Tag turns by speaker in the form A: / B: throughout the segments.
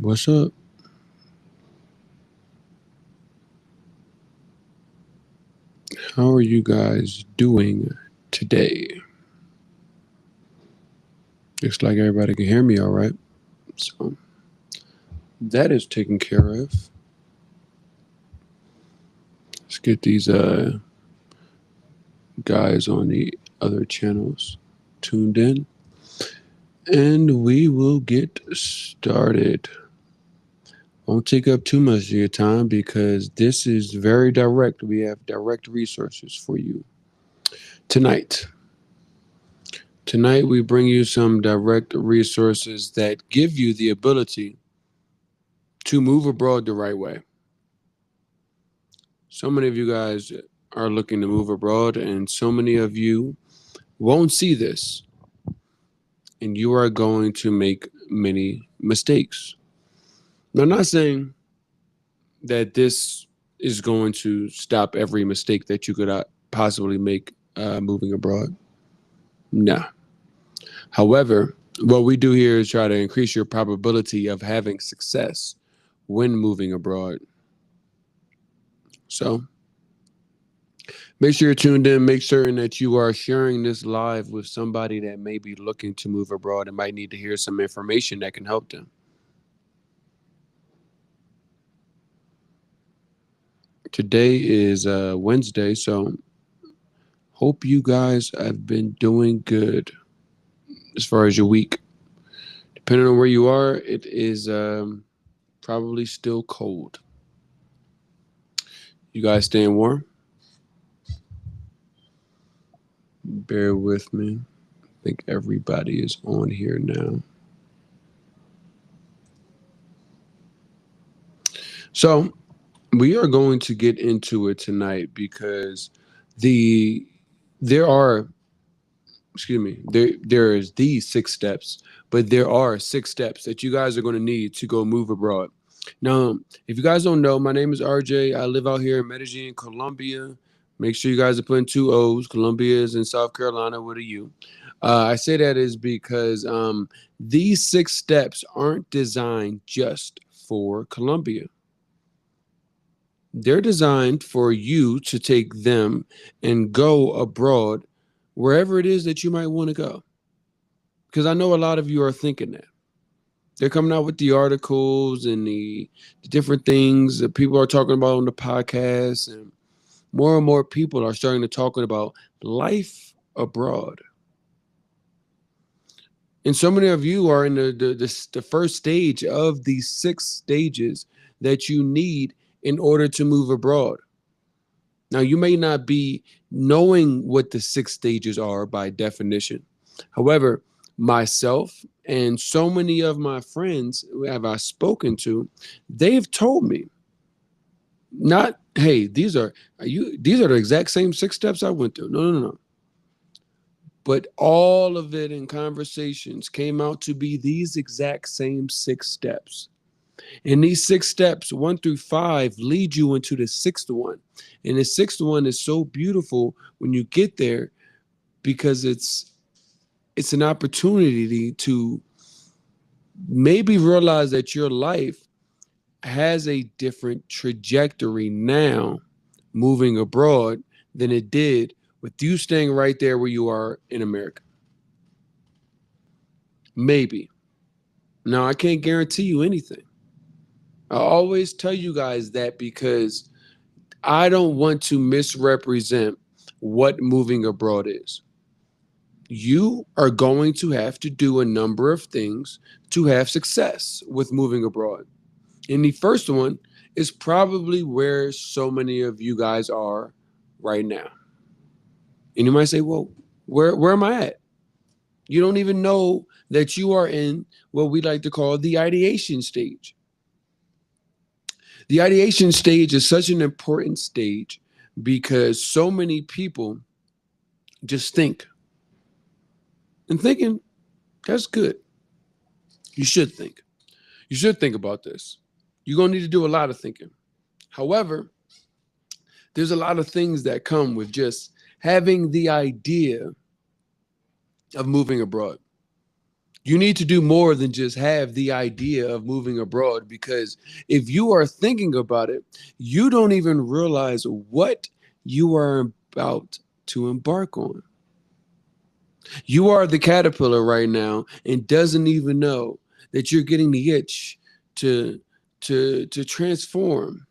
A: What's up? How are you guys doing today? Looks like everybody can hear me all right. So that is taken care of. Let's get these guys on the other channels tuned in and we will get started. Won't take up too much of your time because this is very direct. We have direct resources for you tonight. Tonight, we bring you some direct resources that give you the ability to move abroad the right way. So many of you guys are looking to move abroad, and so many of you won't see this, and you are going to make many mistakes. Now, I'm not saying that this is going to stop every mistake that you could possibly make moving abroad. No. However, what we do here is try to increase your probability of having success when moving abroad. So make sure you're tuned in. Make certain that you are sharing this live with somebody that may be looking to move abroad and might need to hear some information that can help them. Today is Wednesday, so hope you guys have been doing good as far as your week. Depending on where you are, it is probably still cold. You guys staying warm? Bear with me. I think everybody is on here now. So we are going to get into it tonight because the there are there is these 6 steps, but there are 6 steps that you guys are going to need to go move abroad. Now, if you guys don't know, my name is RJ. I live out here in Medellín, Colombia. Make sure you guys are putting 2 O's. Colombia is in South Carolina with a U. I say that is because these 6 steps aren't designed just for Colombia. They're designed for you to take them and go abroad wherever it is that you might want to go. Because I know a lot of you are thinking that. They're coming out with the articles and the different things that people are talking about on the podcast, and more people are starting to talk about life abroad. And so many of you are in the first stage of these 6 stages that you need in order to move abroad. Now, you may not be knowing what the 6 stages are by definition. However, myself and so many of my friends who have I spoken to, they've told me, not, hey, these are the exact same 6 steps I went through. No. But all of it in conversations came out to be these exact same 6 steps. And these 6 steps, 1 through 5, lead you into the sixth one. And the sixth one is so beautiful when you get there because it's an opportunity to maybe realize that your life has a different trajectory now moving abroad than it did with you staying right there where you are in America. Maybe. Now, I can't guarantee you anything. I always tell you guys that because I don't want to misrepresent what moving abroad is. You are going to have to do a number of things to have success with moving abroad. And the first one is probably where so many of you guys are right now. And you might say, well, where am I at? You don't even know that you are in what we like to call the ideation stage. The ideation stage is such an important stage because so many people just think. And thinking, that's good. You should think. You should think about this. You're going to need to do a lot of thinking. However, there's a lot of things that come with just having the idea of moving abroad. You need to do more than just have the idea of moving abroad, because if you are thinking about it, you don't even realize what you are about to embark on. You are the caterpillar right now and doesn't even know that you're getting the itch to to transform,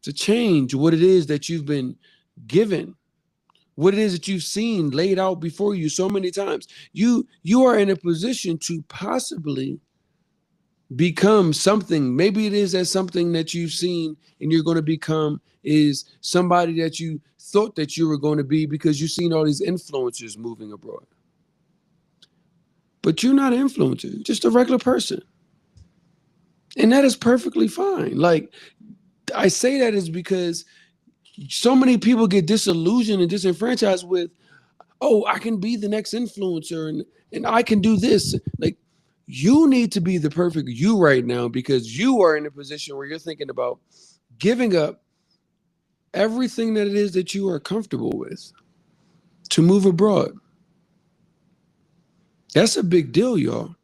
A: to change what it is that you've been given, what it is that you've seen laid out before you so many times. You are in a position to possibly become something. Maybe it is that something that you've seen and you're going to become is somebody that you thought that you were going to be because you've seen all these influencers moving abroad. But you're not an influencer, you're just a regular person. And that is perfectly fine. Like, I say that is because so many people get disillusioned and disenfranchised with, oh, I can be the next influencer and I can do this. Like, you need to be the perfect you right now, because you are in a position where you're thinking about giving up everything that it is that you are comfortable with to move abroad. That's a big deal, y'all.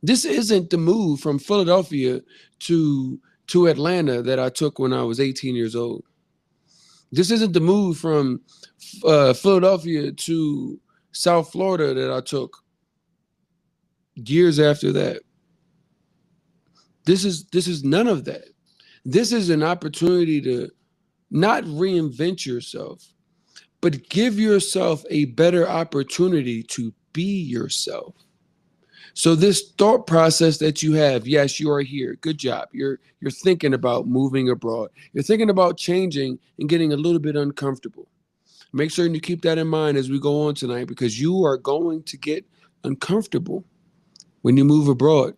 A: This isn't the move from Philadelphia to to Atlanta that I took when I was 18 years old. This isn't the move from Philadelphia to South Florida that I took years after that. This is none of that. This is an opportunity to not reinvent yourself, but give yourself a better opportunity to be yourself. So this thought process that you have, yes, you are here. Good job. You're thinking about moving abroad. You're thinking about changing and getting a little bit uncomfortable. Make sure you keep that in mind as we go on tonight, because you are going to get uncomfortable when you move abroad.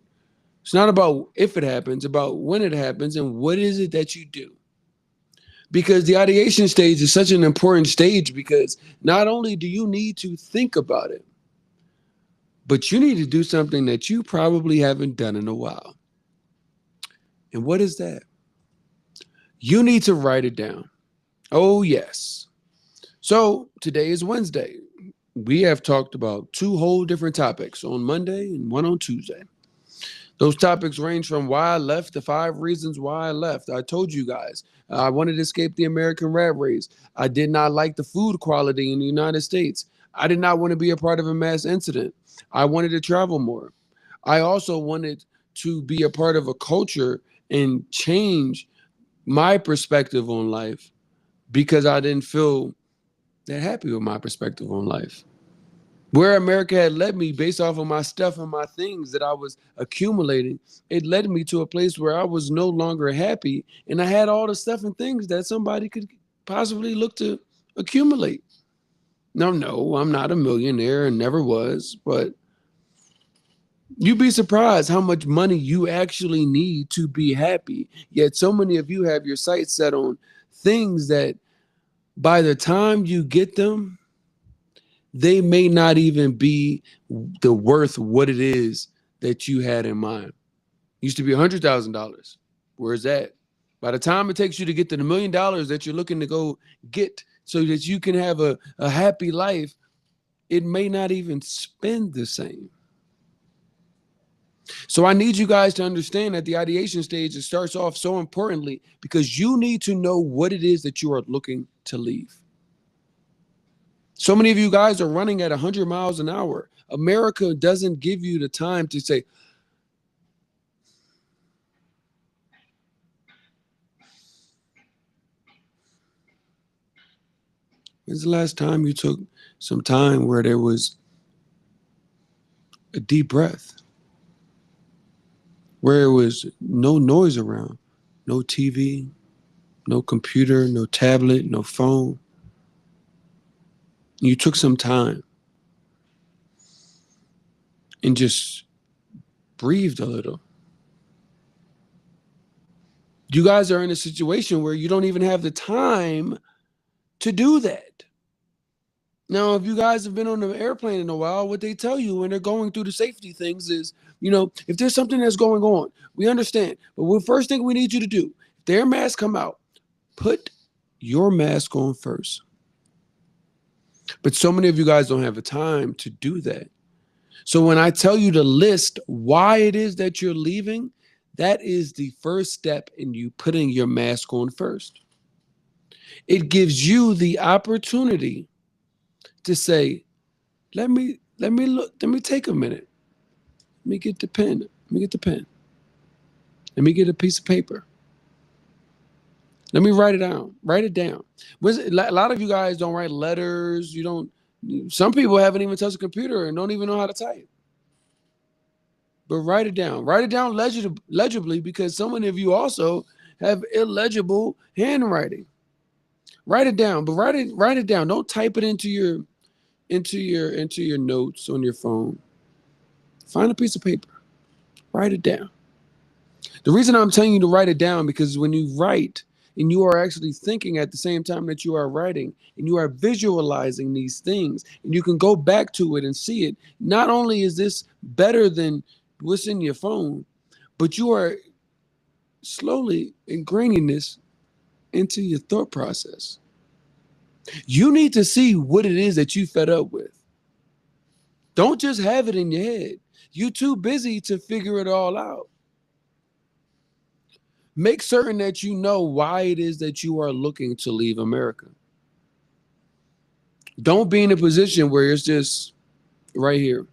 A: It's not about if it happens, about when it happens and what is it that you do. Because the ideation stage is such an important stage, because not only do you need to think about it, but you need to do something that you probably haven't done in a while. And what is that? You need to write it down. Oh, yes. So today is Wednesday. We have talked about two whole different topics, on Monday and one on Tuesday. Those topics range from why I left to 5 reasons why I left. I told you guys I wanted to escape the American rat race. I did not like the food quality in the United States. I did not want to be a part of a mass incident. I wanted to travel more. I also wanted to be a part of a culture and change my perspective on life, because I didn't feel that happy with my perspective on life. Where America had led me based off of my stuff and my things that I was accumulating, it led me to a place where I was no longer happy, and I had all the stuff and things that somebody could possibly look to accumulate. Now, no, I'm not a millionaire and never was, but you'd be surprised how much money you actually need to be happy. Yet so many of you have your sights set on things that by the time you get them, they may not even be the worth what it is that you had in mind. Used to be $100,000. Where's that? By the time it takes you to get to the $1,000,000 that you're looking to go get so that you can have a happy life, it may not even spend the same. So I need you guys to understand that the ideation stage, it starts off so importantly because you need to know what it is that you are looking to leave. So many of you guys are running at 100 miles an hour. America doesn't give you the time to say, when's the last time you took some time where there was a deep breath, where there was no noise around, no TV, no computer, no tablet, no phone? You took some time and just breathed a little. You guys are in a situation where you don't even have the time to do that. Now, if you guys have been on an airplane in a while, what they tell you when they're going through the safety things is, if there's something that's going on, we understand. But the first thing we need you to do, if their masks come out, put your mask on first. But so many of you guys don't have the time to do that. So when I tell you to list why it is that you're leaving, that is the first step in you putting your mask on first. It gives you the opportunity to say, let me take a minute. Let me get the pen. Let me get the pen. Let me get a piece of paper. Let me write it down. Write it down. A lot of you guys don't write letters. You don't. Some people haven't even touched a computer and don't even know how to type. But write it down. Write it down legibly, because some of you also have illegible handwriting. Write it down, but write it down. Don't type it into your notes on your phone. Find a piece of paper. Write it down. The reason I'm telling you to write it down, because when you write and you are actually thinking at the same time that you are writing, and you are visualizing these things, and you can go back to it and see it, not only is this better than what's in your phone, but you are slowly ingraining this into your thought process. You need to see what it is that you fed up with. Don't just have it in your head. You're too busy to figure it all out. Make certain that you know why it is that you are looking to leave America. Don't be in a position where it's just right here.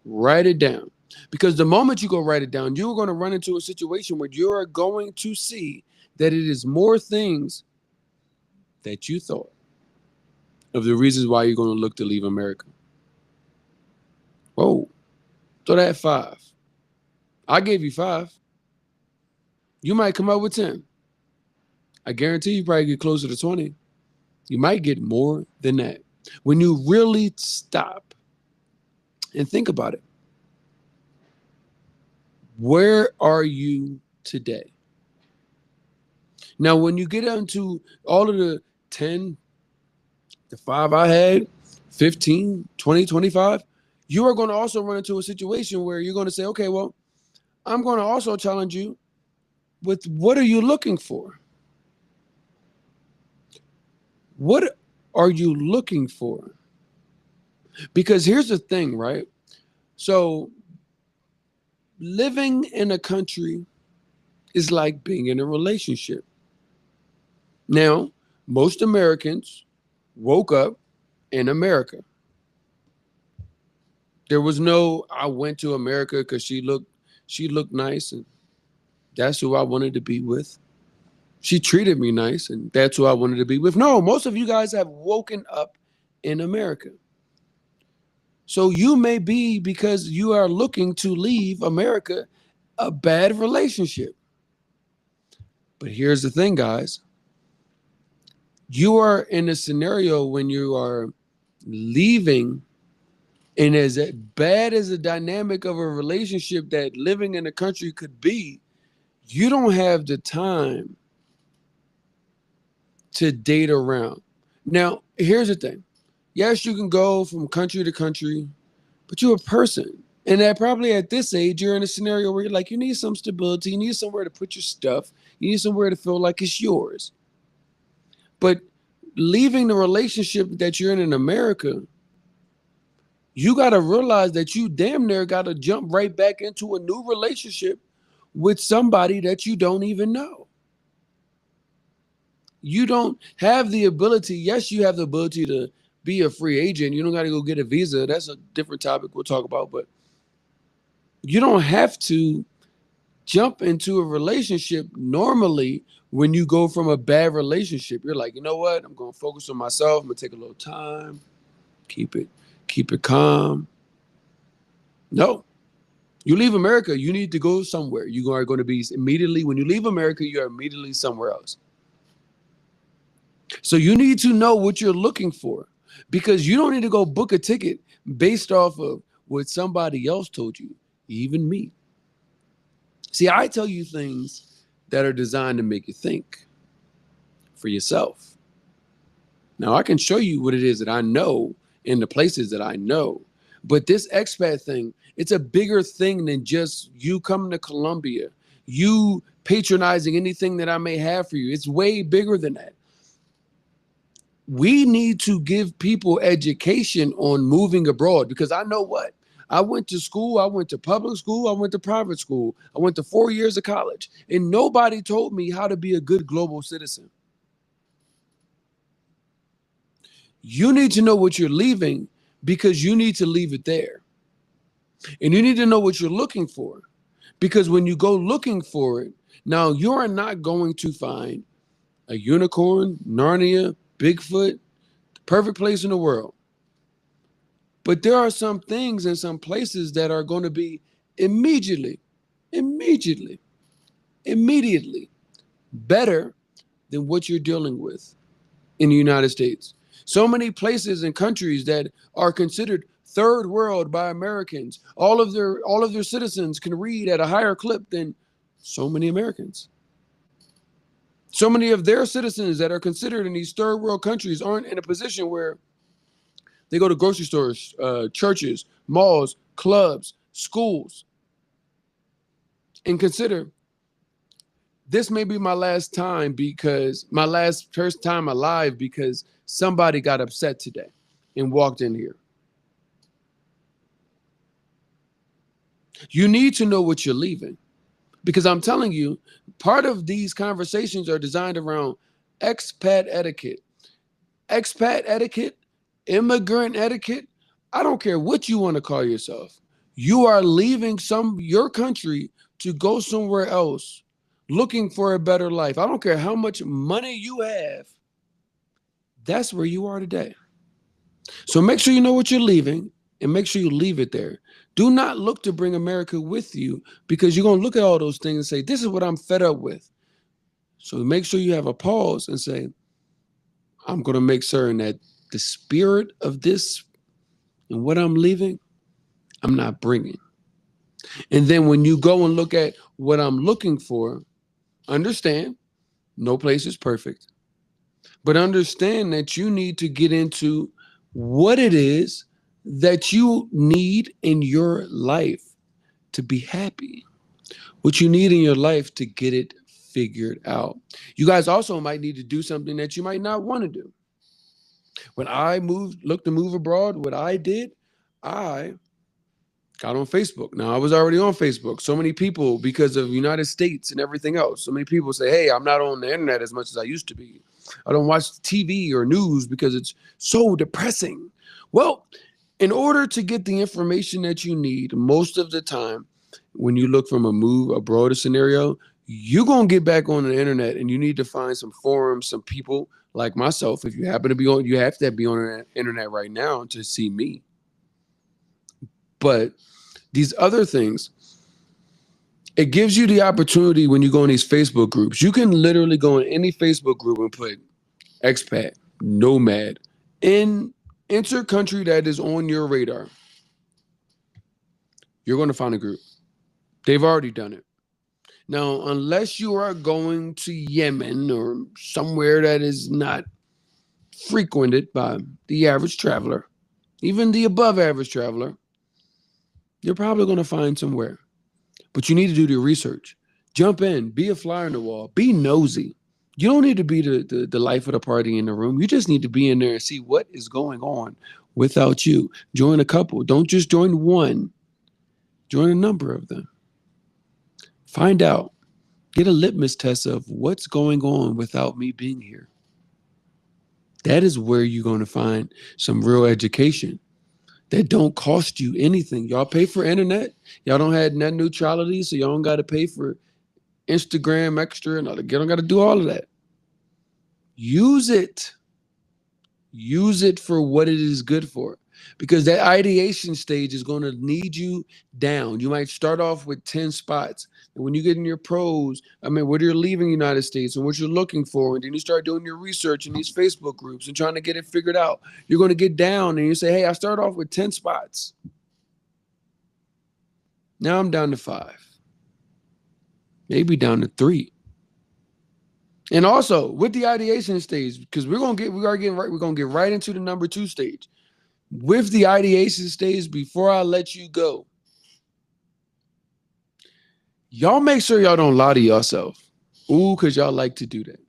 A: Write it down. Because the moment you go write it down, you're going to run into a situation where you're going to see that it is more things that you thought of the reasons why you're going to look to leave America. Whoa, throw that 5. I gave you 5. You might come up with 10. I guarantee you probably get closer to 20. You might get more than that. When you really stop and think about it, where are you today? Now, when you get into all of the 10, the 5 I had, 15, 20, 25, you are going to also run into a situation where you're going to say, okay, well, I'm going to also challenge you with, what are you looking for? What are you looking for? Because here's the thing, right? So living in a country is like being in a relationship. Now, most Americans woke up in America. There was no, I went to America because she looked nice and that's who I wanted to be with. She treated me nice and that's who I wanted to be with. No, most of you guys have woken up in America. So you may be, because you are looking to leave America, a bad relationship. But here's the thing, guys. You are in a scenario when you are leaving, and as bad as the dynamic of a relationship that living in a country could be, you don't have the time to date around. Now, here's the thing. Yes, you can go from country to country, but you're a person. And that probably at this age, you're in a scenario where you're like, you need some stability, you need somewhere to put your stuff, you need somewhere to feel like it's yours. But leaving the relationship that you're in America, you got to realize that you damn near got to jump right back into a new relationship with somebody that you don't even know. You don't have the ability. Yes, you have the ability to be a free agent. You don't got to go get a visa. That's a different topic we'll talk about. But you don't have to jump into a relationship normally when you go from a bad relationship. You're like, you know what? I'm going to focus on myself. I'm going to take a little time. Keep it calm. No. You leave America, you need to go somewhere. You are going to be immediately, when you leave America, you are immediately somewhere else. So you need to know what you're looking for, because you don't need to go book a ticket based off of what somebody else told you, even me. See, I tell you things that are designed to make you think for yourself. Now, I can show you what it is that I know in the places that I know. But this expat thing, it's a bigger thing than just you coming to Colombia, you patronizing anything that I may have for you. It's way bigger than that. We need to give people education on moving abroad, because I know what? I went to school. I went to public school. I went to private school. I went to 4 years of college. And nobody told me how to be a good global citizen. You need to know what you're leaving because you need to leave it there. And you need to know what you're looking for because when you go looking for it, now you are not going to find a unicorn, Narnia, Bigfoot, the perfect place in the world. But there are some things and some places that are going to be immediately, immediately, immediately better than what you're dealing with in the United States. So many places and countries that are considered third world by Americans. All of their citizens can read at a higher clip than so many Americans. So many of their citizens that are considered in these third world countries aren't in a position where they go to grocery stores, churches, malls, clubs, schools, and consider this may be my last time because my last first time alive because somebody got upset today and walked in here. You need to know what you're leaving because I'm telling you, part of these conversations are designed around expat etiquette. Expat etiquette, immigrant etiquette. I don't care what you want to call yourself. You are leaving your country to go somewhere else looking for a better life. I don't care how much money you have. That's where you are today. So make sure you know what you're leaving and make sure you leave it there. Do not look to bring America with you because you're going to look at all those things and say, this is what I'm fed up with. So make sure you have a pause and say, I'm going to make certain that the spirit of this and what I'm leaving, I'm not bringing. And then when you go and look at what I'm looking for, understand no place is perfect, but understand that you need to get into what it is that you need in your life to be happy, what you need in your life to get it figured out. You guys also might need to do something that you might not want to do. When I looked to move abroad, what I did, I got on Facebook. Now, I was already on Facebook. So many people, because of United States and everything else, so many people say, hey, I'm not on the internet as much as I used to be. I don't watch TV or news because it's so depressing. Well, in order to get the information that you need, most of the time, when you look from a move abroad scenario, you're going to get back on the internet and you need to find some forums, some people like myself. If you happen to be on, you have to be on the internet right now to see me. But these other things, it gives you the opportunity when you go in these Facebook groups. You can literally go in any Facebook group and put expat, nomad, enter country that is on your radar. You're going to find a group. They've already done it. Now, unless you are going to Yemen or somewhere that is not frequented by the average traveler, even the above average traveler, you're probably going to find somewhere. But you need to do the research. Jump in, be a fly on the wall, be nosy. You don't need to be the life of the party in the room. You just need to be in there and see what is going on without you. Join a couple. Don't just join one. Join a number of them. Find out. Get a litmus test of what's going on without me being here. That is where you're going to find some real education that don't cost you anything. Y'all pay for internet. Y'all don't have net neutrality, so y'all don't got to pay for Instagram extra and all that. You don't got to do all of that. Use it. Use it for what it is good for. Because that ideation stage is going to need you down. You might start off with 10 spots. And when you get in your pros, where you're leaving the United States and what you're looking for, and then you start doing your research in these Facebook groups and trying to get it figured out, you're going to get down and you say, hey, I start off with 10 spots. Now I'm down to 5. Maybe down to 3. And also with the ideation stage, because we're going to get right into the number 2 stage. With the ideation stage, before I let you go, y'all make sure y'all don't lie to yourself. Ooh, because y'all like to do that.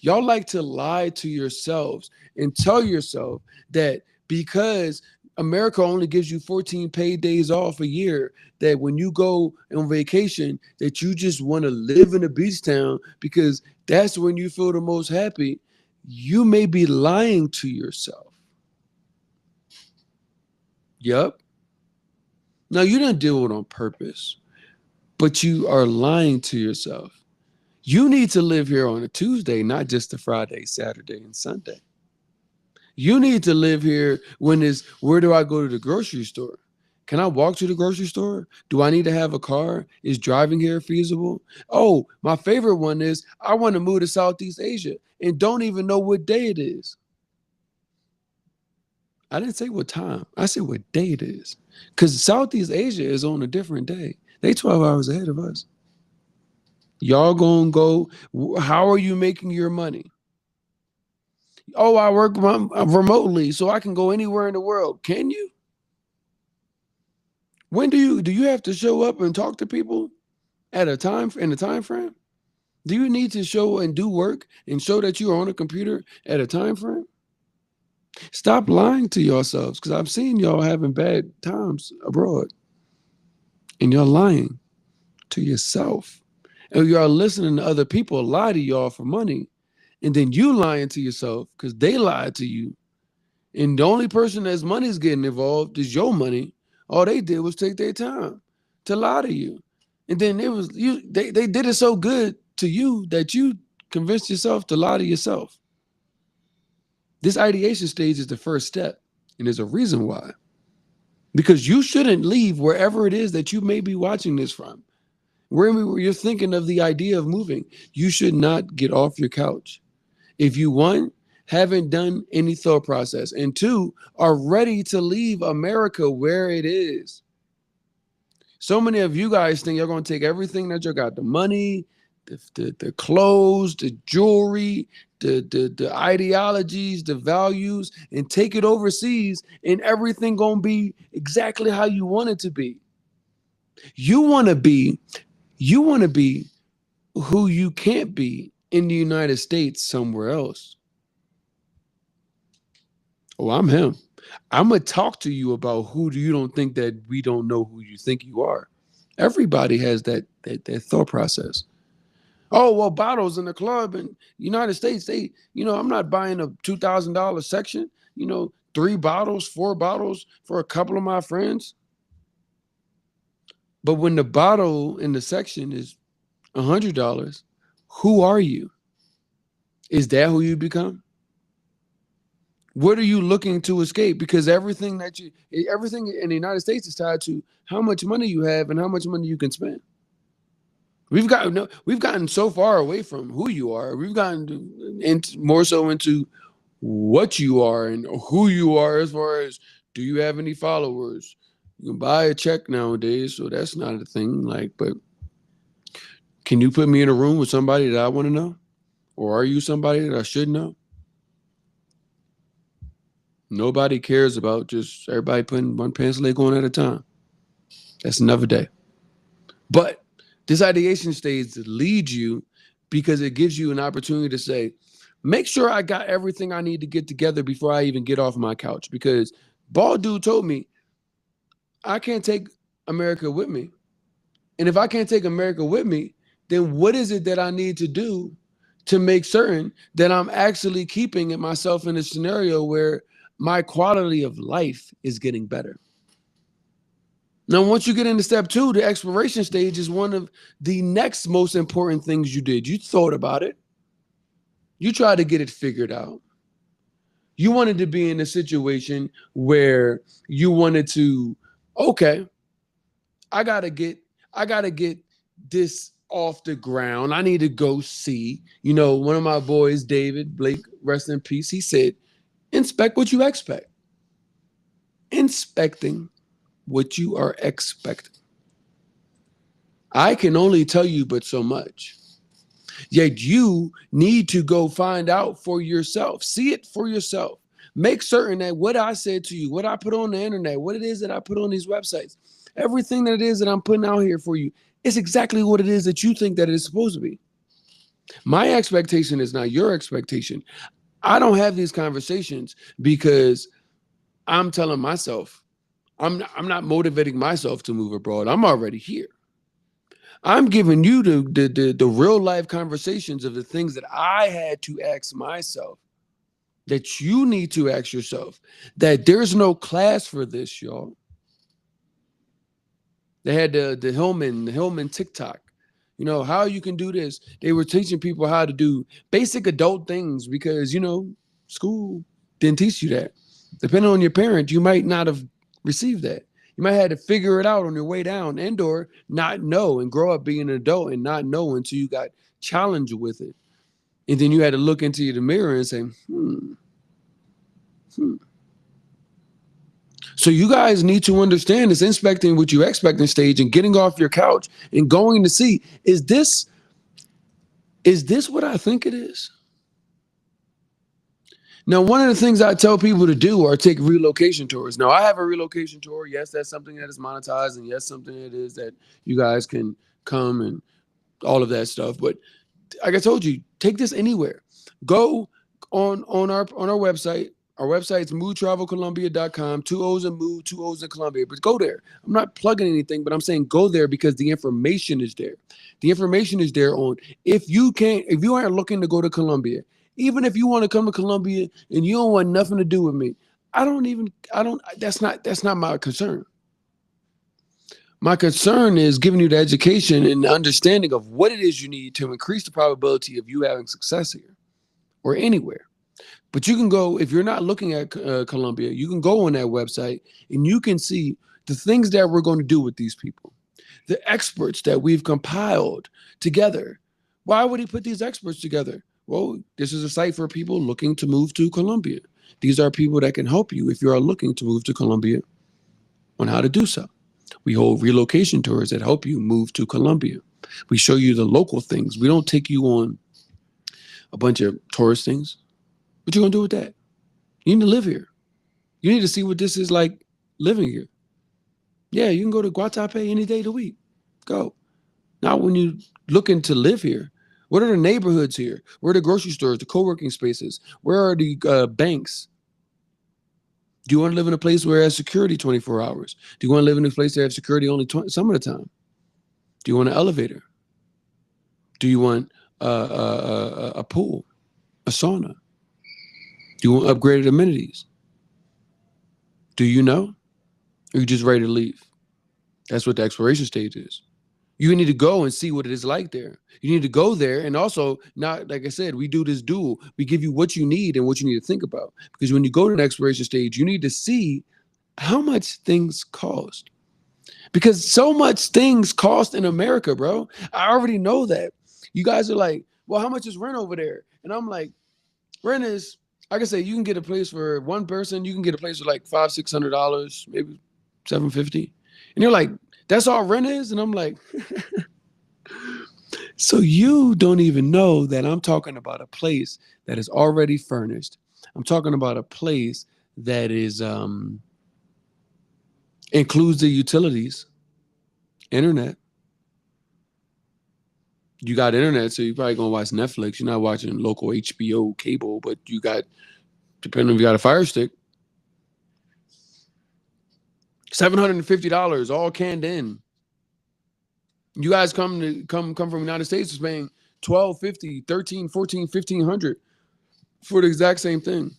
A: Y'all like to lie to yourselves and tell yourself that because America only gives you 14 paid days off a year, that when you go on vacation, that you just want to live in a beach town because that's when you feel the most happy. You may be lying to yourself. Yep. Now, you didn't do it on purpose, but you are lying to yourself. You need to live here on a Tuesday, not just a Friday, Saturday, and Sunday. You need to live here when it's, where do I go to the grocery store? Can I walk to the grocery store? Do I need to have a car? Is driving here feasible? Oh, my favorite one is, I want to move to Southeast Asia and don't even know what day it is. I didn't say what time. I said what day it is. Because Southeast Asia is on a different day. They 12 hours ahead of us. Y'all gonna go, how are you making your money? Oh, I work remotely, so I can go anywhere in the world. Can you? When do you have to show up and talk to people at a time, in a time frame? Do you need to show and do work and show that you are on a computer at a time frame? Stop lying to yourselves, because I've seen y'all having bad times abroad and you're lying to yourself. And y'all listening to other people lie to y'all for money, and then you lying to yourself because they lied to you. And the only person that's money's getting involved is your money. All they did was take their time to lie to you. And then it was you, they did it so good to you that you convinced yourself to lie to yourself. This ideation stage is the first step, and there's a reason why. Because you shouldn't leave wherever it is that you may be watching this from. Wherever you're thinking of the idea of moving, you should not get off your couch. If you, one, haven't done any thought process, and two, are ready to leave America where it is. So many of you guys think you're going to take everything that you got, the money, the clothes, the jewelry, the ideologies, the values, and take it overseas, and everything going to be exactly how you want it to be. You want to be who you can't be in the United States somewhere else. Oh, I'm him. I'm going to talk to you about who you don't think that we don't know who you think you are. Everybody has that thought process. Oh, well, bottles in the club in United States, they, I'm not buying a $2,000 section, 3 bottles, 4 bottles for a couple of my friends. But when the bottle in the section is $100, who are you? Is that who you become? What are you looking to escape? Because everything in the United States is tied to how much money you have and how much money you can spend. We've gotten so far away from who you are. We've gotten more so into what you are and who you are, as far as, do you have any followers? You can buy a check nowadays, so that's not a thing. But can you put me in a room with somebody that I want to know? Or are you somebody that I should know? Nobody cares about just everybody putting one pencil leg on at a time. That's another day. But this ideation stage leads you because it gives you an opportunity to say, make sure I got everything I need to get together before I even get off my couch. Because bald dude told me, I can't take America with me. And if I can't take America with me, then what is it that I need to do to make certain that I'm actually keeping myself in a scenario where my quality of life is getting better? Now, once you get into step 2, the exploration stage is one of the next most important things you did. You thought about it. You tried to get it figured out. You wanted to be in a situation where you wanted to, okay, I gotta get this off the ground. I need to go see. One of my boys, David Blake, rest in peace, he said, inspect what you expect. Inspecting what you are expecting. I can only tell you but so much. Yet you need to go find out for yourself. See it for yourself. Make certain that what I said to you, what I put on the internet, what it is that I put on these websites, everything that it is that I'm putting out here for you, is exactly what it is that you think that it is supposed to be. My expectation is not your expectation. I don't have these conversations because I'm telling myself, I'm not motivating myself to move abroad. I'm already here. I'm giving you the real life conversations of the things that I had to ask myself, that you need to ask yourself, that there's no class for this, y'all. They had the Hillman TikTok. You know, how you can do this. They were teaching people how to do basic adult things because, school didn't teach you that. Depending on your parent, you might not have received that. You might have to figure it out on your way down and or not know and grow up being an adult and not know until you got challenged with it. And then you had to look into the mirror and say, hmm. So you guys need to understand this inspecting what you expecting stage and getting off your couch and going to see, is this what I think it is? Now, one of the things I tell people to do are take relocation tours. Now, I have a relocation tour. Yes, that's something that is monetized, and yes, something that is that you guys can come and all of that stuff. But like I told you, take this anywhere. Go on our website. Our website's moodtravelcolumbia.com. Two O's in mood, two O's in Columbia. But go there. I'm not plugging anything, but I'm saying go there because the information is there. The information is there on if you aren't looking to go to Colombia, even if you want to come to Colombia and you don't want nothing to do with me, that's not my concern. My concern is giving you the education and the understanding of what it is you need to increase the probability of you having success here or anywhere. But you can go, if you're not looking at Colombia, you can go on that website and you can see the things that we're going to do with these people, the experts that we've compiled together. Why would he put these experts together? Well, this is a site for people looking to move to Colombia. These are people that can help you if you are looking to move to Colombia on how to do so. We hold relocation tours that help you move to Colombia. We show you the local things. We don't take you on a bunch of tourist things. What you gonna do with that? You need to live here. You need to see what this is like living here. Yeah, you can go to Guatape any day of the week. Go. Now, when you looking to live here, what are the neighborhoods here? Where are the grocery stores, the co-working spaces? Where are the banks? Do you want to live in a place where it has security 24 hours? Do you want to live in a place that has security only some of the time? Do you want an elevator? Do you want a pool, a sauna? Do you want upgraded amenities? Do you know? Or are you just ready to leave? That's what the exploration stage is. You need to go and see what it is like there. You need to go there and also not, like I said, we do this dual. We give you what you need and what you need to think about. Because when you go to the exploration stage, you need to see how much things cost. Because so much things cost in America, bro. I already know that. You guys are like, well, how much is rent over there? And I'm like, rent is, I can say you can get a place for one person, you can get a place for like $500-$600, maybe $750. And you're like, that's all rent is? And I'm like, so you don't even know that I'm talking about a place that is already furnished. I'm talking about a place that is includes the utilities, internet. You got internet, so you're probably gonna watch Netflix. You're not watching local HBO cable, but you got, depending if you got a Fire Stick, $750 all canned in. You guys come from the United States is paying 1250, 13, 14, 1500 for the exact same thing.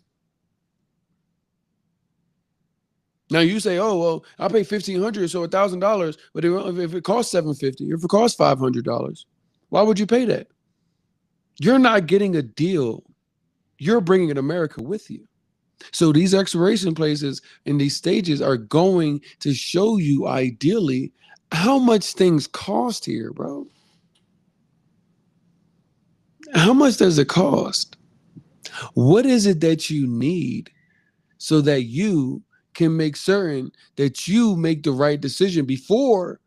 A: Now you say, oh well, I'll pay 1,500, so $1,000, but if it costs 750, if it costs $500, why would you pay that? You're not getting a deal. You're bringing America with you. So these exploration places and these stages are going to show you ideally how much things cost here, bro. How much does it cost? What is it that you need so that you can make certain that you make the right decision before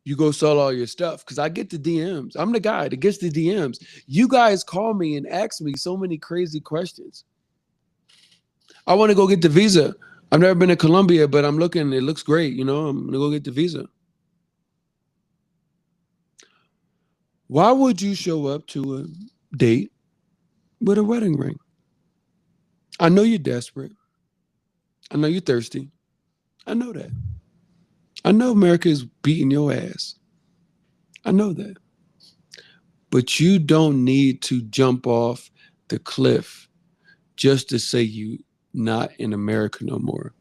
A: you go sell all your stuff? Because I get the DMs. I'm the guy that gets the DMs. You guys call me and ask me so many crazy questions. I want to go get the visa. I've never been to Colombia, but I'm looking. It looks great. I'm going to go get the visa. Why would you show up to a date with a wedding ring? I know you're desperate. I know you're thirsty. I know that. I know America is beating your ass. I know that. But you don't need to jump off the cliff just to say you not in America no more.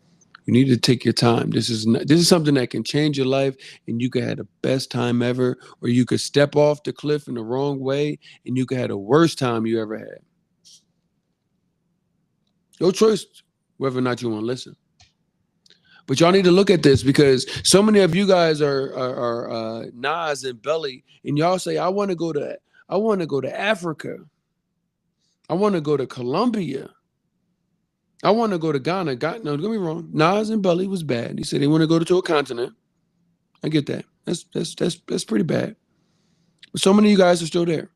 A: You need to take your time. This is something that can change your life, and you could have the best time ever, or you could step off the cliff in the wrong way, and you could have the worst time you ever had. Your choice whether or not you want to listen. But y'all need to look at this because so many of you guys are Nas and Belly, and y'all say, I want to go to Africa. I want to go to Colombia. I want to go to Ghana. No, don't get me wrong. Nas and Belly was bad. He said they want to go to a continent. I get that. That's pretty bad. But so many of you guys are still there.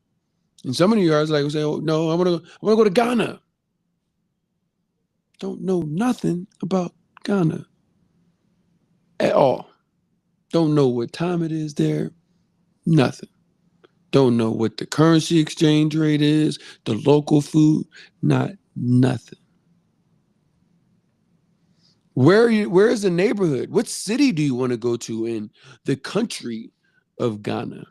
A: And some of you guys like say, oh no, I wanna go to Ghana. Don't know nothing about Ghana at all. Don't know what time it is there. Nothing. Don't know what the currency exchange rate is, the local food, not nothing. Where is the neighborhood? What city do you want to go to in the country of Ghana?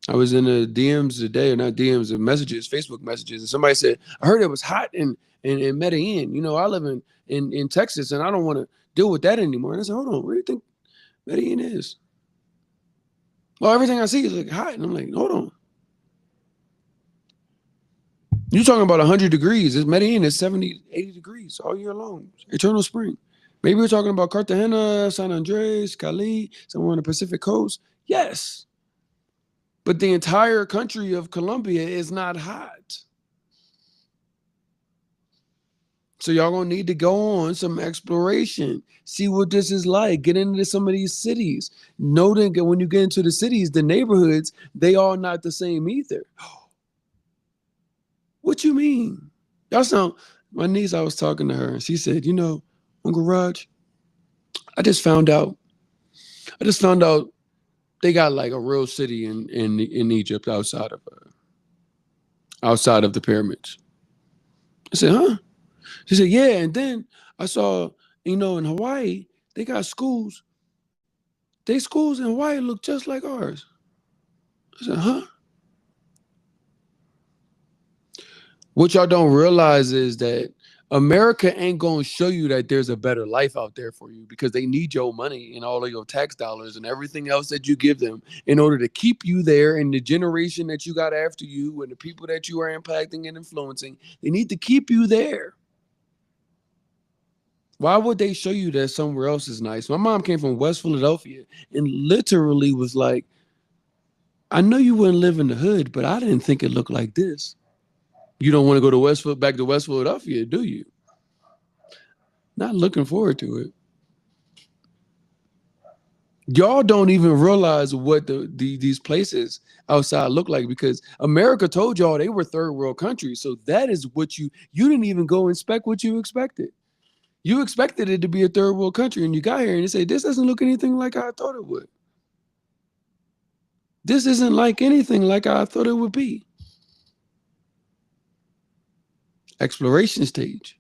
A: I was in the DMs today, or not DMs, the messages, Facebook messages, and somebody said, I heard it was hot in Medellin. You know, I live in Texas and I don't want to deal with that anymore. And I said, hold on, where do you think Medellin is? Well, everything I see is like hot. And I'm like, hold on. You're talking about 100 degrees. It's Medellin is 70, 80 degrees all year long. Eternal spring. Maybe we're talking about Cartagena, San Andres, Cali, somewhere on the Pacific coast. Yes. But the entire country of Colombia is not hot. So y'all gonna need to go on some exploration, see what this is like, get into some of these cities. Know that when you get into the cities, the neighborhoods, they all not the same either. What you mean? Y'all sound, my niece, I was talking to her and she said, you know, Uncle Raj, I just found out they got like a real city in Egypt outside of the pyramids. I said, huh? She said, yeah. And then I saw, you know, in Hawaii, they got schools. They schools in Hawaii look just like ours. I said, huh? What y'all don't realize is that America ain't going to show you that there's a better life out there for you because they need your money and all of your tax dollars and everything else that you give them in order to keep you there and the generation that you got after you and the people that you are impacting and influencing. They need to keep you there. Why would they show you that somewhere else is nice? My mom came from West Philadelphia and literally was like, I know you wouldn't live in the hood, but I didn't think it looked like this. You don't want to go to back to West Philadelphia, do you? Not looking forward to it. Y'all don't even realize what these places outside look like because America told y'all they were third world countries. So that is what you didn't even go inspect what you expected. You expected it to be a third world country and you got here and you say, this doesn't look anything like I thought it would. This isn't like anything like I thought it would be. Exploration stage.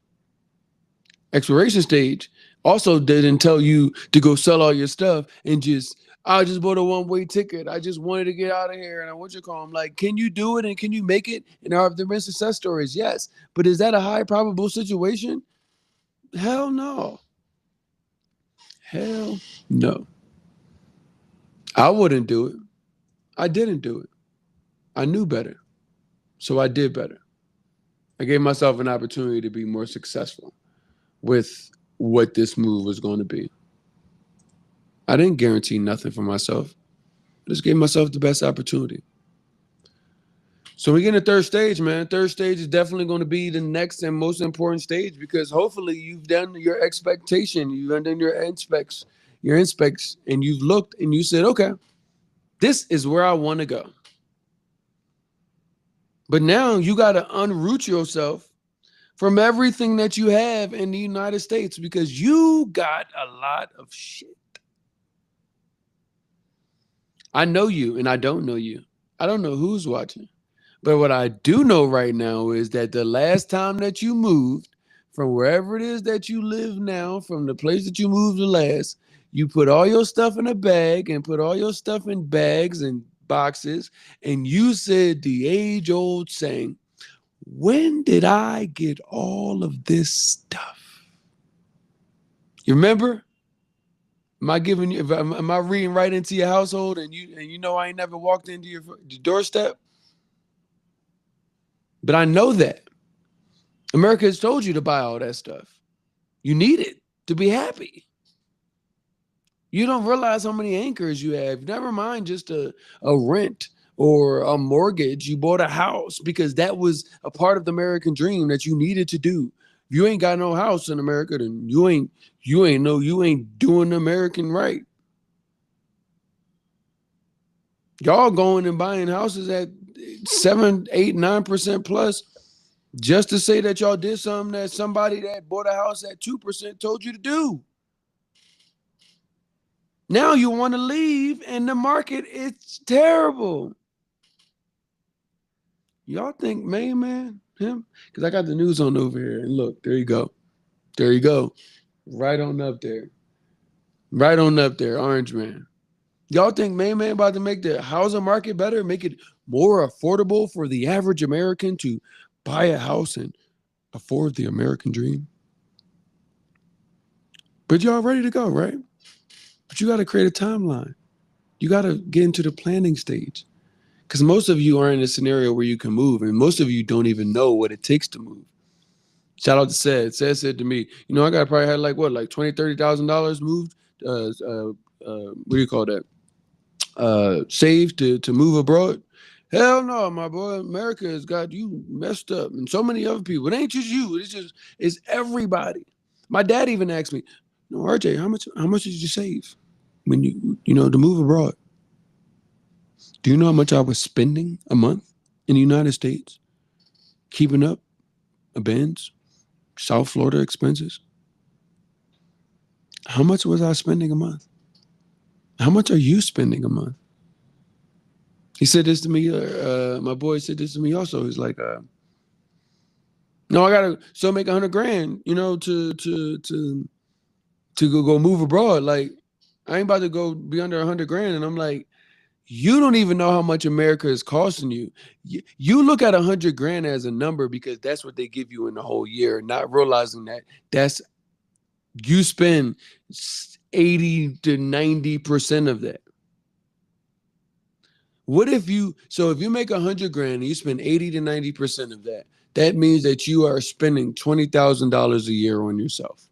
A: Exploration stage also didn't tell you to go sell all your stuff and I just bought a one-way ticket. I just wanted to get out of here and I want you to call them like, can you do it and can you make it? And have there been success stories? Yes. But is that a high probable situation? Hell no. Hell no. I wouldn't do it. I didn't do it. I knew better. So I did better. I gave myself an opportunity to be more successful with what this move was going to be. I didn't guarantee nothing for myself. I just gave myself the best opportunity. So we get in the third stage, man. Third stage is definitely going to be the next and most important stage because hopefully you've done your expectation. You've done your inspects, and you've looked and you said, okay, this is where I want to go. But now you got to unroot yourself from everything that you have in the United States because you got a lot of shit. I know you and I don't know you. I don't know who's watching. But what I do know right now is that the last time that you moved from wherever it is that you live now, from the place that you moved to last, you put all your stuff in a bag and put all your stuff in bags and boxes, and you said the age-old saying, when did I get all of this stuff? You remember? Am I giving you? Am I reading right into your household, and you know I ain't never walked into your doorstep, but I know that America has told you to buy all that stuff. You need it to be happy. You don't realize how many anchors you have. Never mind just a rent or a mortgage. You bought a house because that was a part of the American dream that you needed to do. If you ain't got no house in America, then you ain't doing the American right. Y'all going and buying houses at 7, 8, 9% plus just to say that y'all did something that somebody that bought a house at 2% told you to do. Now you want to leave and the market is terrible. Y'all think man, him? Because I got the news on over here. And look, there you go. There you go. Right on up there. Right on up there, Orange Man. Y'all think man about to make the housing market better, make it more affordable for the average American to buy a house and afford the American dream? But y'all ready to go, right? But you got to create a timeline. You got to get into the planning stage. Because most of you are in a scenario where you can move, and most of you don't even know what it takes to move. Shout out to Sed. Sed said to me, I got to probably had like $20,000-$30,000 moved. What do you call that? Saved to move abroad. Hell no, my boy. America has got you messed up, and so many other people. It ain't just you. It's everybody. My dad even asked me, "No, RJ, how much did you save when to move abroad? Do you know how much I was spending a month in the United States, keeping up a Benz, South Florida expenses? How much was I spending a month? How much are you spending a month?" He said this to me. My boy said this to me also. He's like, "No, I gotta still make 100 grand, to go move abroad. Like, I ain't about to go be under 100 grand." And I'm like, you don't even know how much America is costing you. You look at 100 grand as a number because that's what they give you in the whole year, not realizing that that's you spend 80 to 90% of that. What if you make 100 grand and you spend 80 to 90% of that, that means that you are spending $20,000 a year on yourself.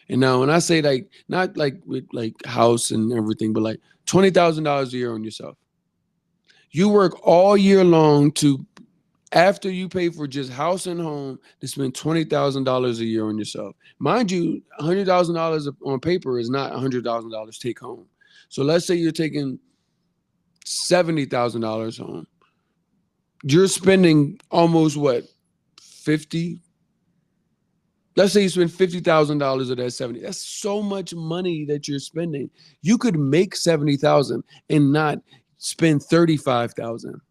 A: And now when I say like, not like with like house and everything, but like $20,000 a year on yourself. You work all year long after you pay for just house and home, to spend $20,000 a year on yourself. Mind you, $100,000 on paper is not $100,000 take home. So let's say you're taking $70,000 home. You're spending almost what, 50? Let's say you spend $50,000 of that 70. That's so much money that you're spending. You could make 70,000 and not spend 35,000.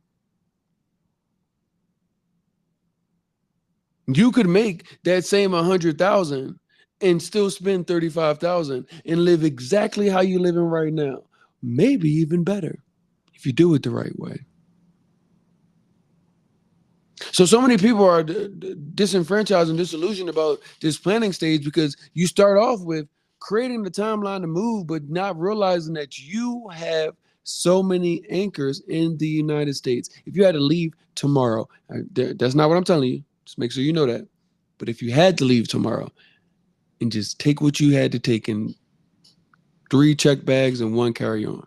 A: You could make that same 100,000 and still spend 35,000 and live exactly how you're living right now. Maybe even better if you do it the right way. So many people are disenfranchised and disillusioned about this planning stage because you start off with creating the timeline to move, but not realizing that you have so many anchors in the United States. If you had to leave tomorrow, that's not what I'm telling you. Just make sure you know that. But if you had to leave tomorrow and just take what you had to take in 3 check bags and 1 carry-on,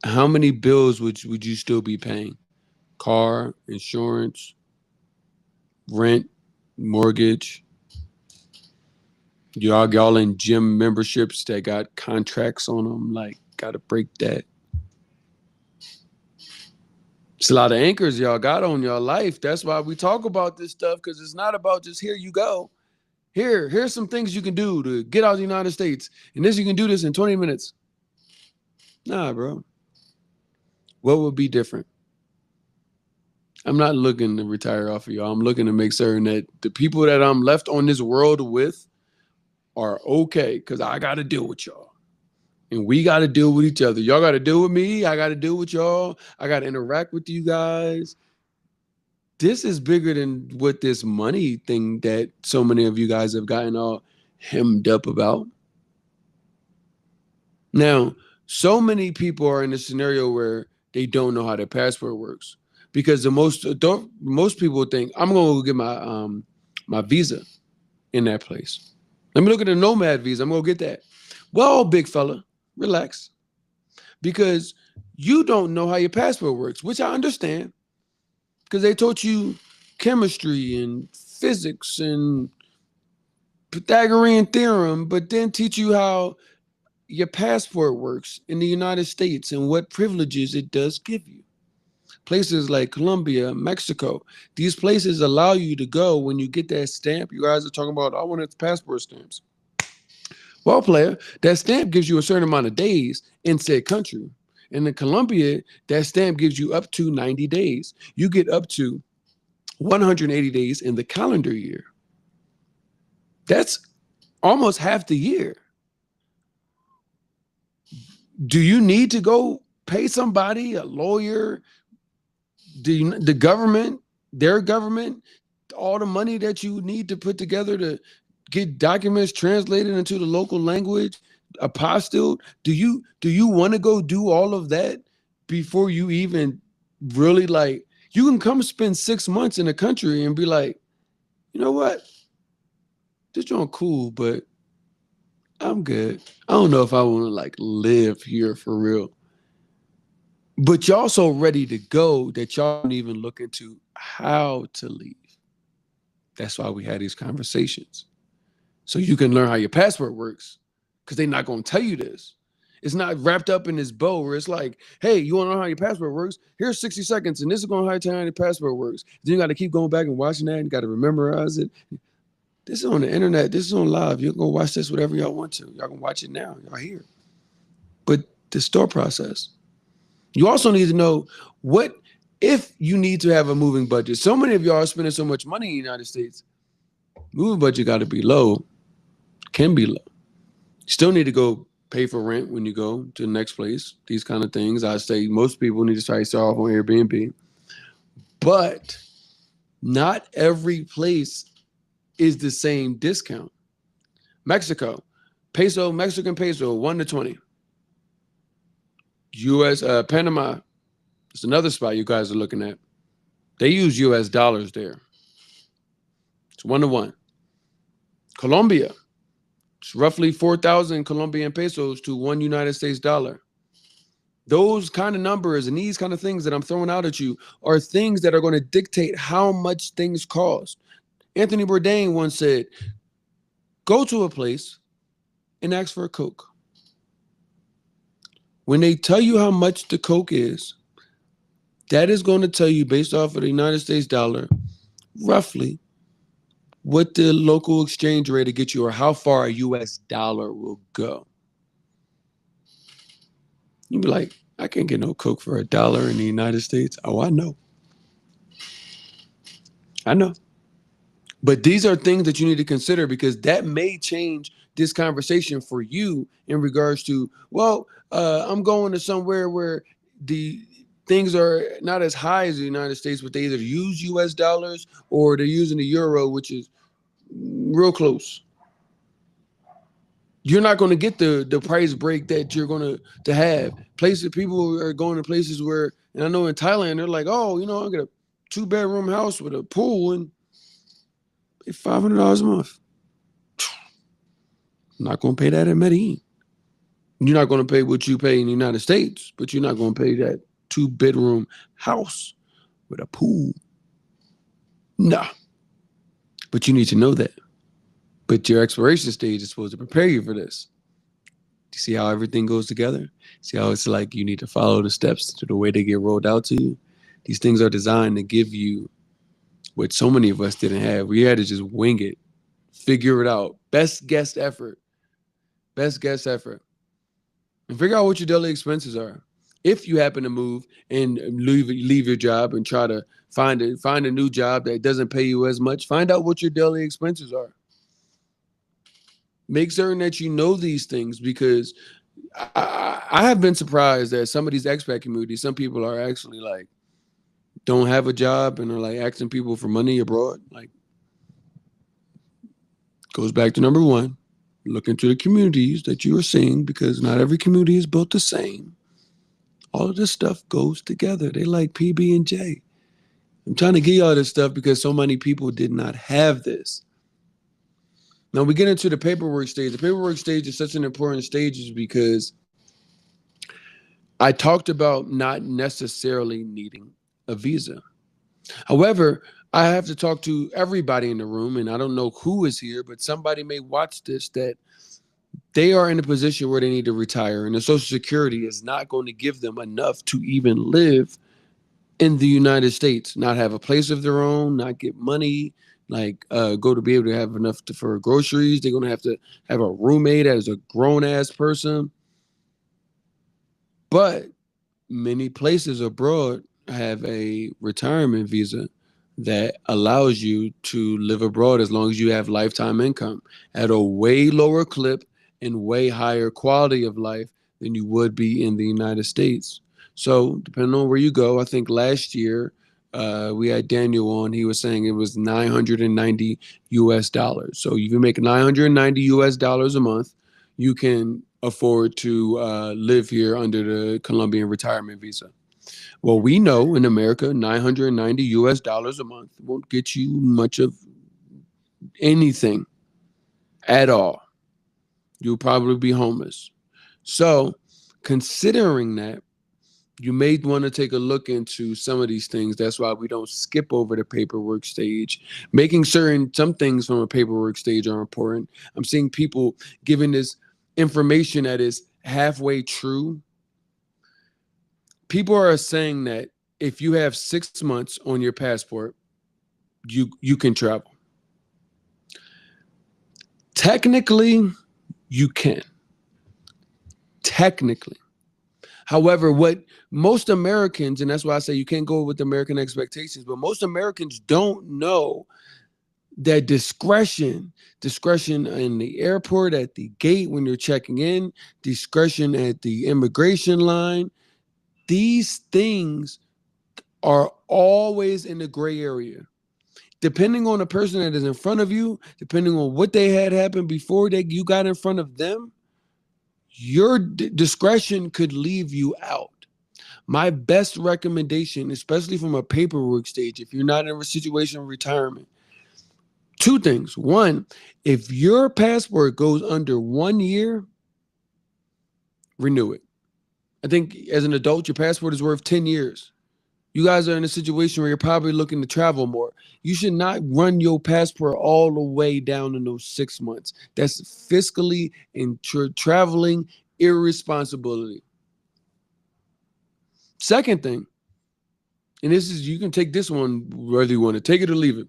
A: how many bills would you still be paying? Car, insurance, rent, mortgage. Y'all in gym memberships that got contracts on them, like, gotta break that. It's a lot of anchors y'all got on your life. That's why we talk about this stuff, because it's not about just here you go. Here's some things you can do to get out of the United States. And you can do this in 20 minutes. Nah, bro. What would be different? I'm not looking to retire off of y'all. I'm looking to make certain that the people that I'm left on this world with are okay, because I got to deal with y'all. And we got to deal with each other. Y'all got to deal with me. I got to deal with y'all. I got to interact with you guys. This is bigger than what this money thing that so many of you guys have gotten all hemmed up about. Now, so many people are in a scenario where they don't know how their passport works, because most people think I'm going to go get my visa in that place. Let me look at the nomad visa. I'm going to get that. Well, big fella, relax, because you don't know how your passport works, which I understand, because they taught you chemistry and physics and Pythagorean theorem, but then teach you how your passport works in the United States and what privileges it does give you. Places like Colombia, Mexico, these places allow you to go when you get that stamp. You guys are talking about, I want passport stamps. Well, player, that stamp gives you a certain amount of days in said country. And in Colombia, that stamp gives you up to 90 days. You get up to 180 days in the calendar year. That's almost half the year. Do you need to go pay somebody, a lawyer, the government, their government, all the money that you need to put together to get documents translated into the local language, apostilled? Do you want to go do all of that before you even really like? You can come spend 6 months in a country and be like, you know what, this joint cool, but I'm good. I don't know if I want to like live here for real. But y'all so ready to go that y'all don't even look into how to leave. That's why we had these conversations. So you can learn how your passport works, because they're not going to tell you this. It's not wrapped up in this bow where it's like, hey, you want to know how your passport works? Here's 60 seconds, and this is going to tell you how your passport works. Then you got to keep going back and watching that, and you got to memorize it. This is on the internet. This is on live. You can go watch this whatever y'all want to. Y'all can watch it now. Y'all here. But the store process. You also need to know what if you need to have a moving budget. So many of y'all are spending so much money in the United States. Moving budget got to be low, can be low. You still need to go pay for rent when you go to the next place. These kind of things. I say most people need to start off on Airbnb. But not every place is the same discount. Mexico, Mexican peso, 1 to 20. US, Panama, it's another spot you guys are looking at. They use US dollars there. It's 1 to 1. Colombia, it's roughly 4,000 Colombian pesos to 1 United States dollar. Those kind of numbers and these kind of things that I'm throwing out at you are things that are going to dictate how much things cost. Anthony Bourdain once said, go to a place and ask for a Coke. When they tell you how much the Coke is, that is going to tell you, based off of the United States dollar, roughly what the local exchange rate to get you, or how far a US dollar will go. You'd be like, I can't get no Coke for $1 in the United States. Oh, I know. I know. But these are things that you need to consider, because that may change this conversation for you in regards to, well, I'm going to somewhere where the things are not as high as the United States, but they either use US dollars or they're using the euro, which is real close. You're not going to get the price break that you're going to have. Places, people are going to places where, and I know in Thailand, they're like, oh, I get a 2-bedroom house with a pool and $500 a month. I'm not going to pay that in Medellín. You're not going to pay what you pay in the United States, but you're not going to pay that 2-bedroom house with a pool. Nah. But you need to know that. But your exploration stage is supposed to prepare you for this. You see how everything goes together? See how it's like you need to follow the steps to the way they get rolled out to you? These things are designed to give you what so many of us didn't have. We had to just wing it, figure it out. Best guess effort. Best guess effort. And figure out what your daily expenses are. If you happen to move and leave your job and try to find a new job that doesn't pay you as much, find out what your daily expenses are. Make certain that you know these things, because I have been surprised that some of these expat communities, some people are actually like don't have a job and are like asking people for money abroad. Like, goes back to number one, look into the communities that you are seeing, because not every community is built the same. All of this stuff goes together. They like PB and J. I'm trying to give y'all this stuff because so many people did not have this. Now we get into the paperwork stage. The paperwork stage is such an important stage because I talked about not necessarily needing a visa. However, I have to talk to everybody in the room, and I don't know who is here, but somebody may watch this that they are in a position where they need to retire, and the Social Security is not going to give them enough to even live in the United States, not have a place of their own, not get money, like go to be able to have enough for groceries. They're going to have a roommate as a grown ass person. But many places abroad have a retirement visa that allows you to live abroad as long as you have lifetime income at a way lower clip and way higher quality of life than you would be in the United States. So depending on where you go, I think last year we had Daniel on. He was saying it was 990 US dollars. So if you make 990 US dollars a month, you can afford to live here under the Colombian retirement visa. Well, we know in America, 990 US dollars a month won't get you much of anything at all. You'll probably be homeless. So, considering that, you may want to take a look into some of these things. That's why we don't skip over the paperwork stage. Making certain some things from a paperwork stage are important. I'm seeing people giving this information that is halfway true. People are saying that if you have 6 months on your passport, you can travel. Technically, you can. Technically. However, what most Americans, and that's why I say you can't go with American expectations, but most Americans don't know that discretion in the airport, at the gate when you're checking in, discretion at the immigration line, these things are always in the gray area. Depending on the person that is in front of you, depending on what they had happen before you got in front of them, your discretion could leave you out. My best recommendation, especially from a paperwork stage, if you're not in a situation of retirement, two things. One, if your passport goes under 1 year, renew it. I think as an adult, your passport is worth 10 years. You guys are in a situation where you're probably looking to travel more. You should not run your passport all the way down in those 6 months. That's fiscally and traveling irresponsibility. Second thing, and this is, you can take this one whether you want to take it or leave it.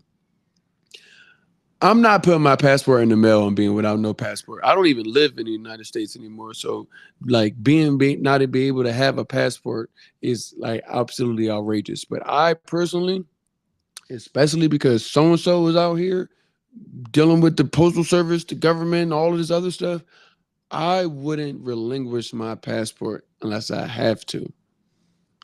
A: I'm not putting my passport in the mail and being without no passport. I don't even live in the United States anymore. So like being not to be able to have a passport is like absolutely outrageous. But I personally, especially because so-and-so is out here dealing with the postal service, the government, all of this other stuff, I wouldn't relinquish my passport unless I have to.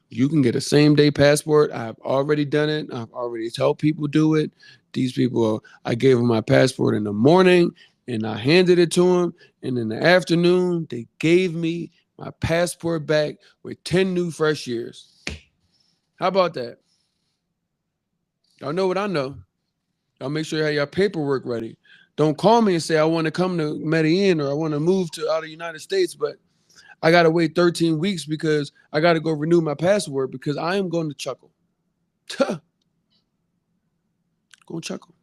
A: You can get a same-day passport. I've already done it. I've already told people do it. These people, I gave them my passport in the morning and I handed it to them. And in the afternoon, they gave me my passport back with 10 new fresh years. How about that? Y'all know what I know. Y'all make sure you have your paperwork ready. Don't call me and say I want to come to Medellín or I want to move to out of the United States, but I got to wait 13 weeks because I got to go renew my passport because I am going to chuckle. Go chuckle.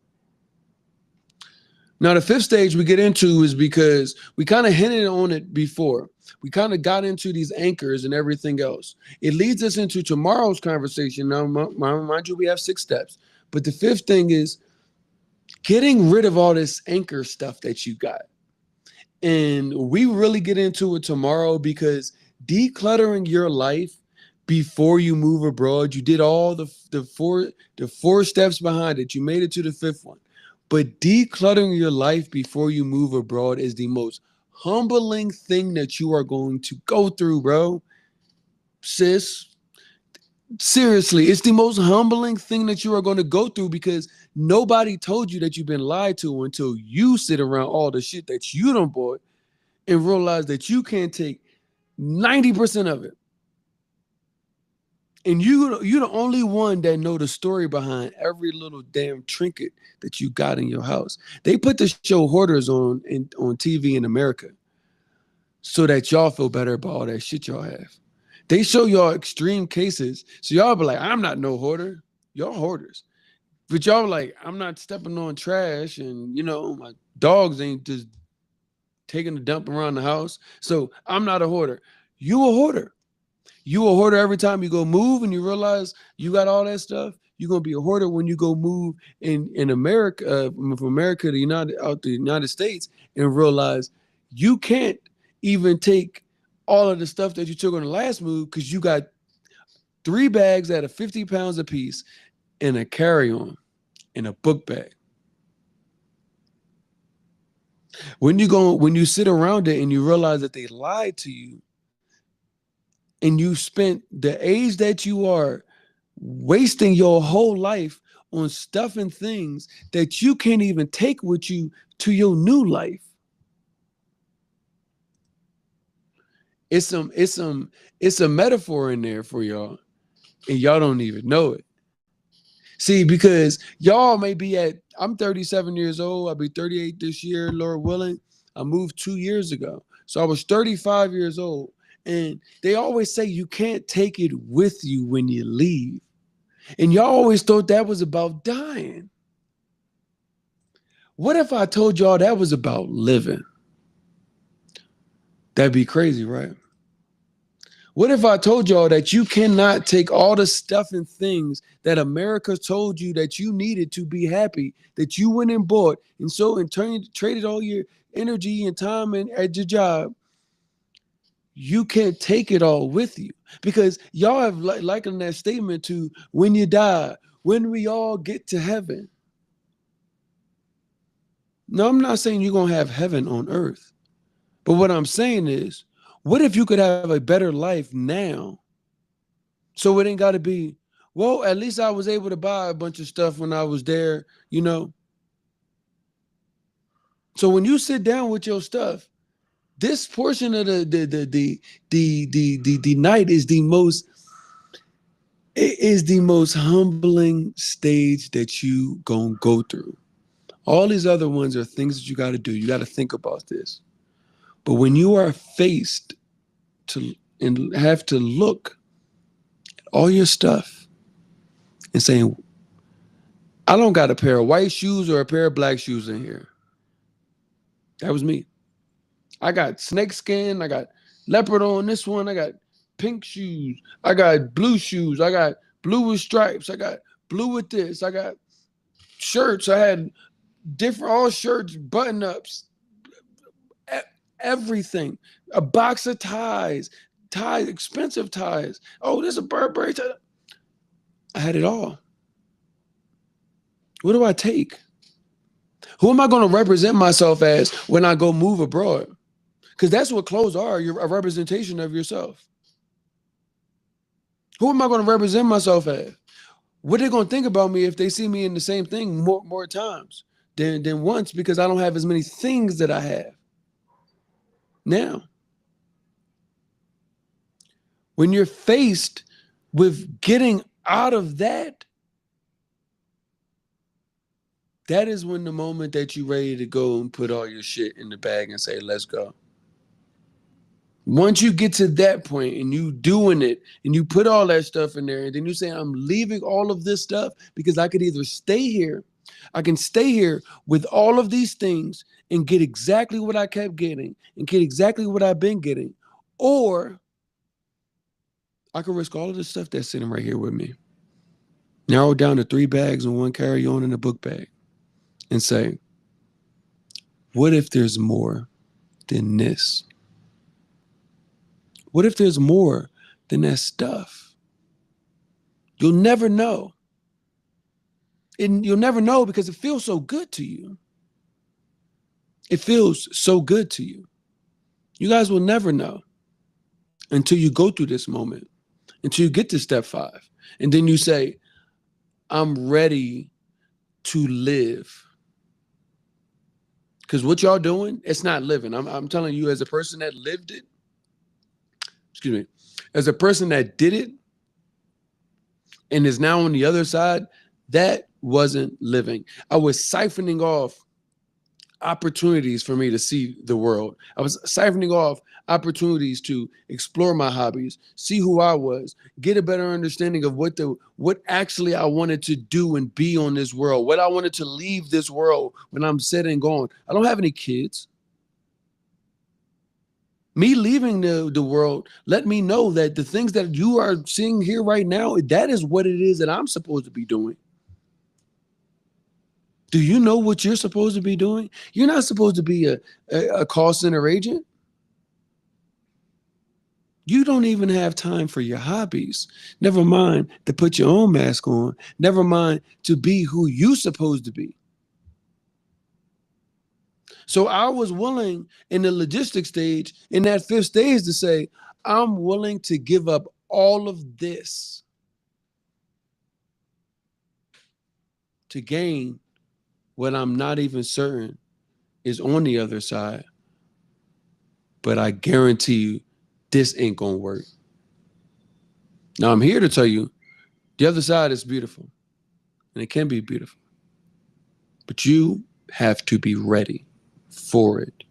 A: Now, the fifth stage we get into is because we kind of hinted on it before. We kind of got into these anchors and everything else. It leads us into tomorrow's conversation. Now, mind you, we have 6 steps. But the fifth thing is getting rid of all this anchor stuff that you got. And we really get into it tomorrow because decluttering your life before you move abroad. You did all the four steps behind it. You made it to the fifth one. But decluttering your life before you move abroad is the most humbling thing that you are going to go through, bro. Sis, seriously, it's the most humbling thing that you are going to go through because nobody told you that you've been lied to until you sit around all the shit that you don't bought and realize that you can't take 90% of it. And you're the only one that know the story behind every little damn trinket that you got in your house. They put the show Hoarders on TV in America so that y'all feel better about all that shit y'all have. They show y'all extreme cases, so y'all be like, I'm not no hoarder. Y'all hoarders. But y'all like, I'm not stepping on trash, and my dogs ain't just taking a dump around the house. So I'm not a hoarder. You a hoarder. You a hoarder every time you go move and you realize you got all that stuff. You're gonna be a hoarder when you go move in America, from America to the United States, and realize you can't even take all of the stuff that you took on the last move because you got 3 bags that are 50 pounds apiece and a carry-on and a book bag. When you sit around it and you realize that they lied to you, and you spent the age that you are wasting your whole life on stuff and things that you can't even take with you to your new life. It's a metaphor in there for y'all, and y'all don't even know it. See, because y'all may be I'm 37 years old, I'll be 38 this year, Lord willing. I moved 2 years ago. So I was 35 years old. And they always say you can't take it with you when you leave. And y'all always thought that was about dying. What if I told y'all that was about living? That'd be crazy, right? What if I told y'all that you cannot take all the stuff and things that America told you that you needed to be happy, that you went and bought, and so in turn traded all your energy and time and at your job? You can't take it all with you because y'all have likened that statement to when you die, when we all get to heaven. No, I'm not saying you're going to have heaven on earth. But what I'm saying is, what if you could have a better life now? So it ain't got to be, well, at least I was able to buy a bunch of stuff when I was there. So when you sit down with your stuff, this portion of the night is the most humbling stage that you gonna go through. All these other ones are things that you got to do. You got to think about this. But when you are faced to and have to look at all your stuff and saying, I don't got a pair of white shoes or a pair of black shoes in here. That was me. I got snake skin. I got leopard on this one. I got pink shoes. I got blue shoes. I got blue with stripes. I got blue with this. I got shirts. I had different, all shirts, button ups, everything. A box of ties, expensive ties. Oh, there's a Burberry tie. I had it all. What do I take? Who am I going to represent myself as when I go move abroad? Because that's what clothes are. You're a representation of yourself. Who am I going to represent myself as? What are they going to think about me if they see me in the same thing more times than once because I don't have as many things that I have now? When you're faced with getting out of that, that is when the moment that you're ready to go and put all your shit in the bag and say, let's go. Once you get to that point and you doing it and you put all that stuff in there and then you say, I'm leaving all of this stuff because I could either stay here, I can stay here with all of these things and get exactly what I kept getting and get exactly what I've been getting, or I can risk all of the stuff that's sitting right here with me. Narrow it down to 3 bags and 1 carry-on and a book bag and say, what if there's more than this? What if there's more than that stuff? You'll never know. And you'll never know because it feels so good to you. It feels so good to you. You guys will never know until you go through this moment, until you get to step 5. And then you say, I'm ready to live. Because what y'all doing, it's not living. I'm telling you, as a person that lived it, excuse me, as a person that did it and is now on the other side, that wasn't living. I was siphoning off opportunities for me to see the world. I was siphoning off opportunities to explore my hobbies, see who I was, get a better understanding of what actually I wanted to do and be on this world, what I wanted to leave this world when I'm said and gone. I don't have any kids. Me leaving the world let me know that the things that you are seeing here right now, that is what it is that I'm supposed to be doing. Do you know what you're supposed to be doing? You're not supposed to be a call center agent. You don't even have time for your hobbies. Never mind to put your own mask on. Never mind to be who you're supposed to be. So I was willing in the logistics stage, in that 5th stage, to say, I'm willing to give up all of this to gain what I'm not even certain is on the other side. But I guarantee you, this ain't gonna work. Now I'm here to tell you, the other side is beautiful, and it can be beautiful. But you have to be ready for it.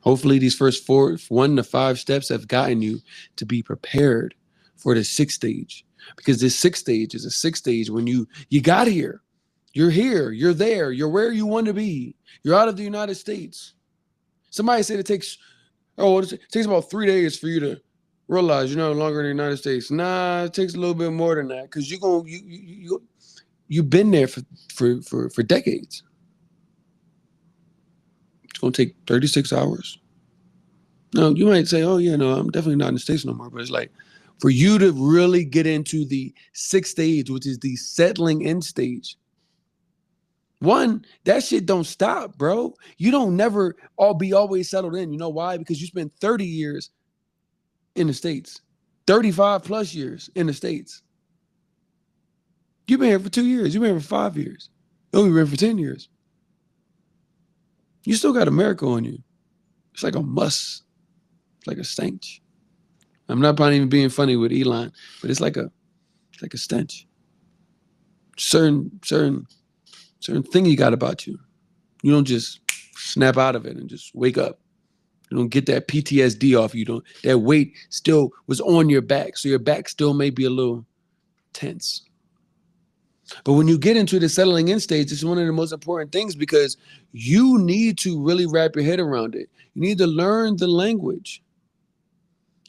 A: Hopefully these first 1 to 5 steps have gotten you to be prepared for the 6th stage. Because this 6th stage is a 6th stage when you got here. You're here, you're there, you're where you want to be. You're out of the United States. Somebody said it takes about 3 days for you to realize you're no longer in the United States. Nah, it takes a little bit more than that because you've been there for decades. It's gonna take 36 hours. No, you might say, oh yeah, no, I'm definitely not in the States no more. But it's like for you to really get into the 6th stage, which is the settling in stage. One, that shit don't stop, bro. You don't never always settled in. You know why? Because you spent 30 years in the States, 35 plus years in the States. You've been here for 2 years. You've been here for 5 years. You've been here for 10 years. You still got America on you. It's like a must. It's like a stench. I'm not probably even being funny with Elon, but it's like a stench. Certain thing you got about you. You don't just snap out of it and just wake up. You don't get that PTSD off you. That weight still was on your back. So your back still may be a little tense. But when you get into the settling in stage, it's one of the most important things because you need to really wrap your head around it. You need to learn the language.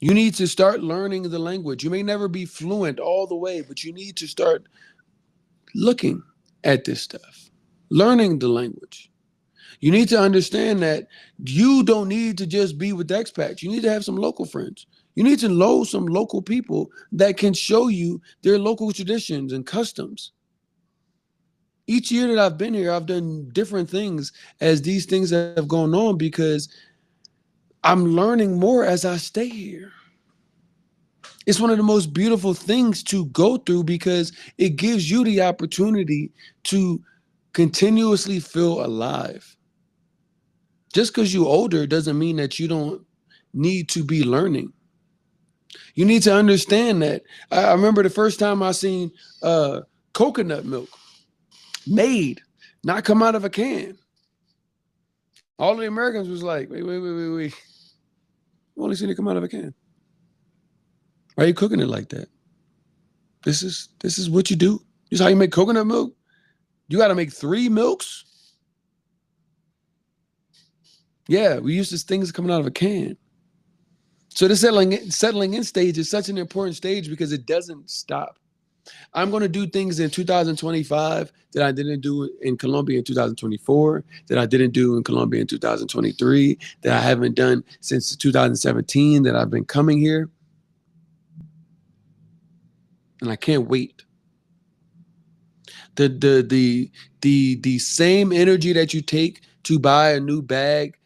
A: You need to start learning the language. You may never be fluent all the way, but you need to start looking at this stuff, learning the language. You need to understand that you don't need to just be with expats. You need to have some local friends. You need to know some local people that can show you their local traditions and customs. Each year that I've been here, I've done different things as these things have gone on because I'm learning more as I stay here. It's one of the most beautiful things to go through because it gives you the opportunity to continuously feel alive. Just because you're older doesn't mean that you don't need to be learning. You need to understand that. I remember the first time I seen coconut milk made, not come out of a can. All the Americans was like, wait. We've only seen it come out of a can. Why are you cooking it like that? This is what you do. This is how you make coconut milk. You got to make 3 milks. Yeah, we use these things coming out of a can. So the settling in stage is such an important stage because it doesn't stop. I'm going to do things in 2025 that I didn't do in Colombia in 2024, that I didn't do in Colombia in 2023, that I haven't done since 2017 that I've been coming here. And I can't wait. The same energy that you take to buy a new bag,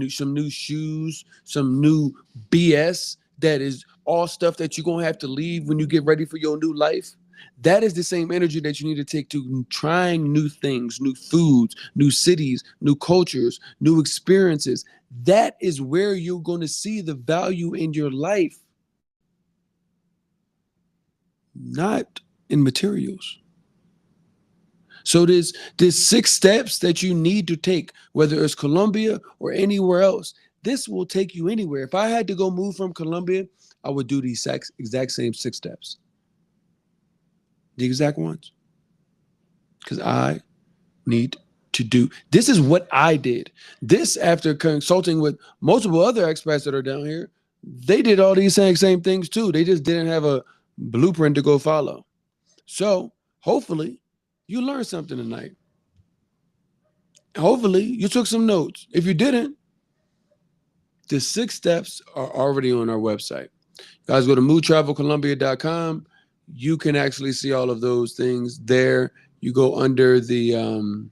A: some new shoes, some new BS that is all stuff that you're gonna have to leave when you get ready for your new life. That is the same energy that you need to take to trying new things, new foods, new cities, new cultures, new experiences. That is where you're going to see the value in your life, not in materials. So there's 6 steps that you need to take, whether it's Colombia or anywhere else. This will take you anywhere. If I had to go move from Colombia, I would do these exact same 6 steps, the exact ones, because I need to do. This is what I did. This after consulting with multiple other expats that are down here, they did all these same things too. They just didn't have a blueprint to go follow. So hopefully you learned something tonight. Hopefully you took some notes. If you didn't, the 6 steps are already on our website. Guys, go to moodtravelcolombia.com. You can actually see all of those things there. You go under the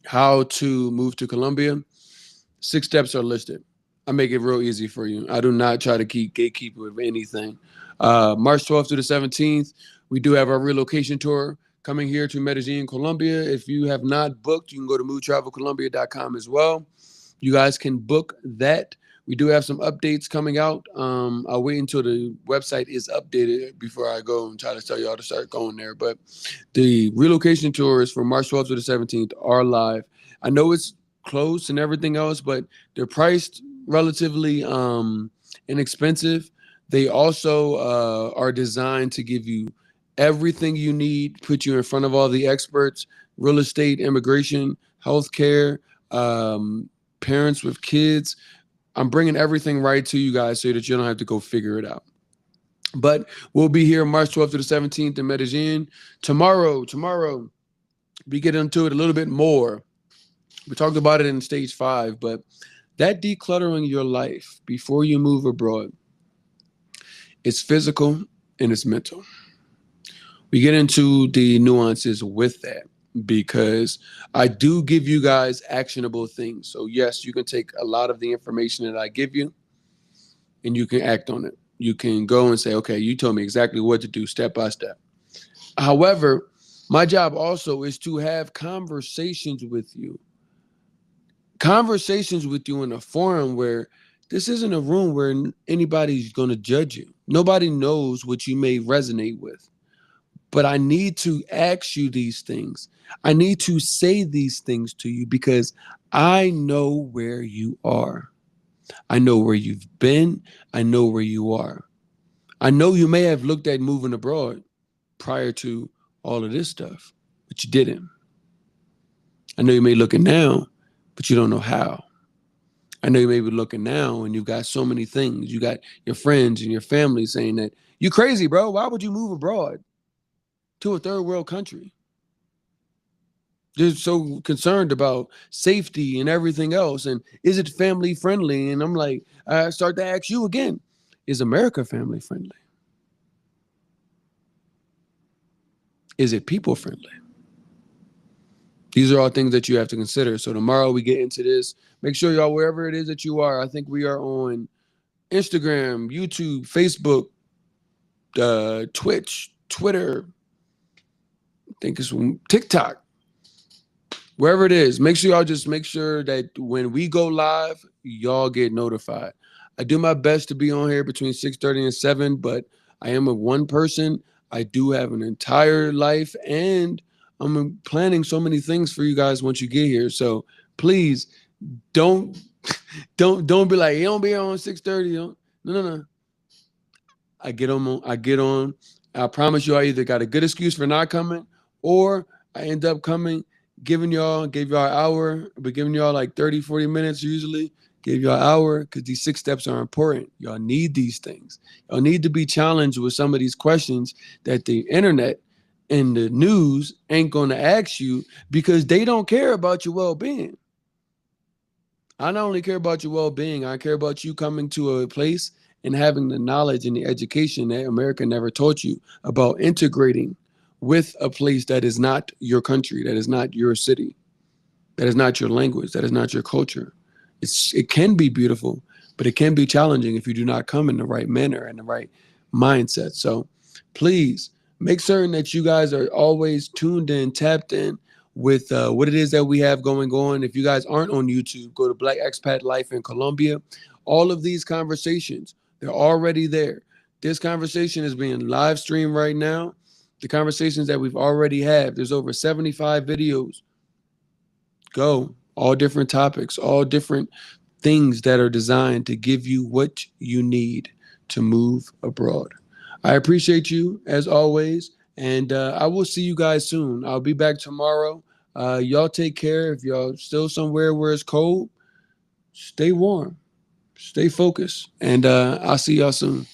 A: how to move to Colombia. 6 steps are listed. I make it real easy for you. I do not try to keep gatekeep with anything. March 12th to the 17th, we do have our relocation tour coming here to Medellín, Colombia. If you have not booked, you can go to moodtravelcolombia.com as well. You guys can book that. We do have some updates coming out. I'll wait until the website is updated before I go and try to tell y'all to start going there. But the relocation tours for March 12th to the 17th are live. I know it's close and everything else, but they're priced relatively inexpensive. They also are designed to give you everything you need, put you in front of all the experts, real estate, immigration, healthcare, parents with kids. I'm bringing everything right to you guys so that you don't have to go figure it out. But we'll be here March 12th to the 17th in Medellin. Tomorrow, we get into it a little bit more. We talked about it in stage 5, but that decluttering your life before you move abroad, it's physical and it's mental. We get into the nuances with that because I do give you guys actionable things. So yes, you can take a lot of the information that I give you and you can act on it. You can go and say, okay, you told me exactly what to do step by step. However, my job also is to have conversations with you. Conversations with you in a forum where this isn't a room where anybody's going to judge you. Nobody knows what you may resonate with. But I need to ask you these things. I need to say these things to you because I know where you are. I know where you've been. I know where you are. I know you may have looked at moving abroad prior to all of this stuff, but you didn't. I know you may be looking now, but you don't know how. I know you may be looking now and you've got so many things. You got your friends and your family saying that you crazy, bro. Why would you move abroad to a third world country? They're so concerned about safety and everything else. And is it family friendly? And I'm like, I start to ask you again, is America family friendly? Is it people friendly? These are all things that you have to consider. So tomorrow we get into this. Make sure y'all, wherever it is that you are, I think we are on Instagram, YouTube, Facebook, Twitch, Twitter, I think it's TikTok. Wherever it is, make sure y'all just make sure that when we go live, y'all get notified. I do my best to be on here between 6:30 and 7, but I am a one person. I do have an entire life, and I'm planning so many things for you guys once you get here. So please don't be like, you don't be here on 6:30. No. I get on. I promise you, I either got a good excuse for not coming, or I end up coming, gave y'all an hour, but giving y'all like 30, 40 minutes usually, Give y'all an hour because these 6 steps are important. Y'all need these things. Y'all need to be challenged with some of these questions that the internet and the news ain't going to ask you because they don't care about your well-being. I not only care about your well-being, I care about you coming to a place and having the knowledge and the education that America never taught you about integrating with a place that is not your country, that is not your city, that is not your language, that is not your culture. It can be beautiful, but it can be challenging if you do not come in the right manner and the right mindset. So please make certain that you guys are always tuned in, tapped in with what it is that we have going on. If you guys aren't on YouTube, go to Black Expat Life in Colombia. All of these conversations, they're already there. This conversation is being live streamed right now. The conversations that we've already had, there's over 75 videos. Go. All different topics, all different things that are designed to give you what you need to move abroad. I appreciate you as always, and I will see you guys soon. I'll be back tomorrow. Y'all take care. If y'all still somewhere where it's cold, stay warm, stay focused, and I'll see y'all soon.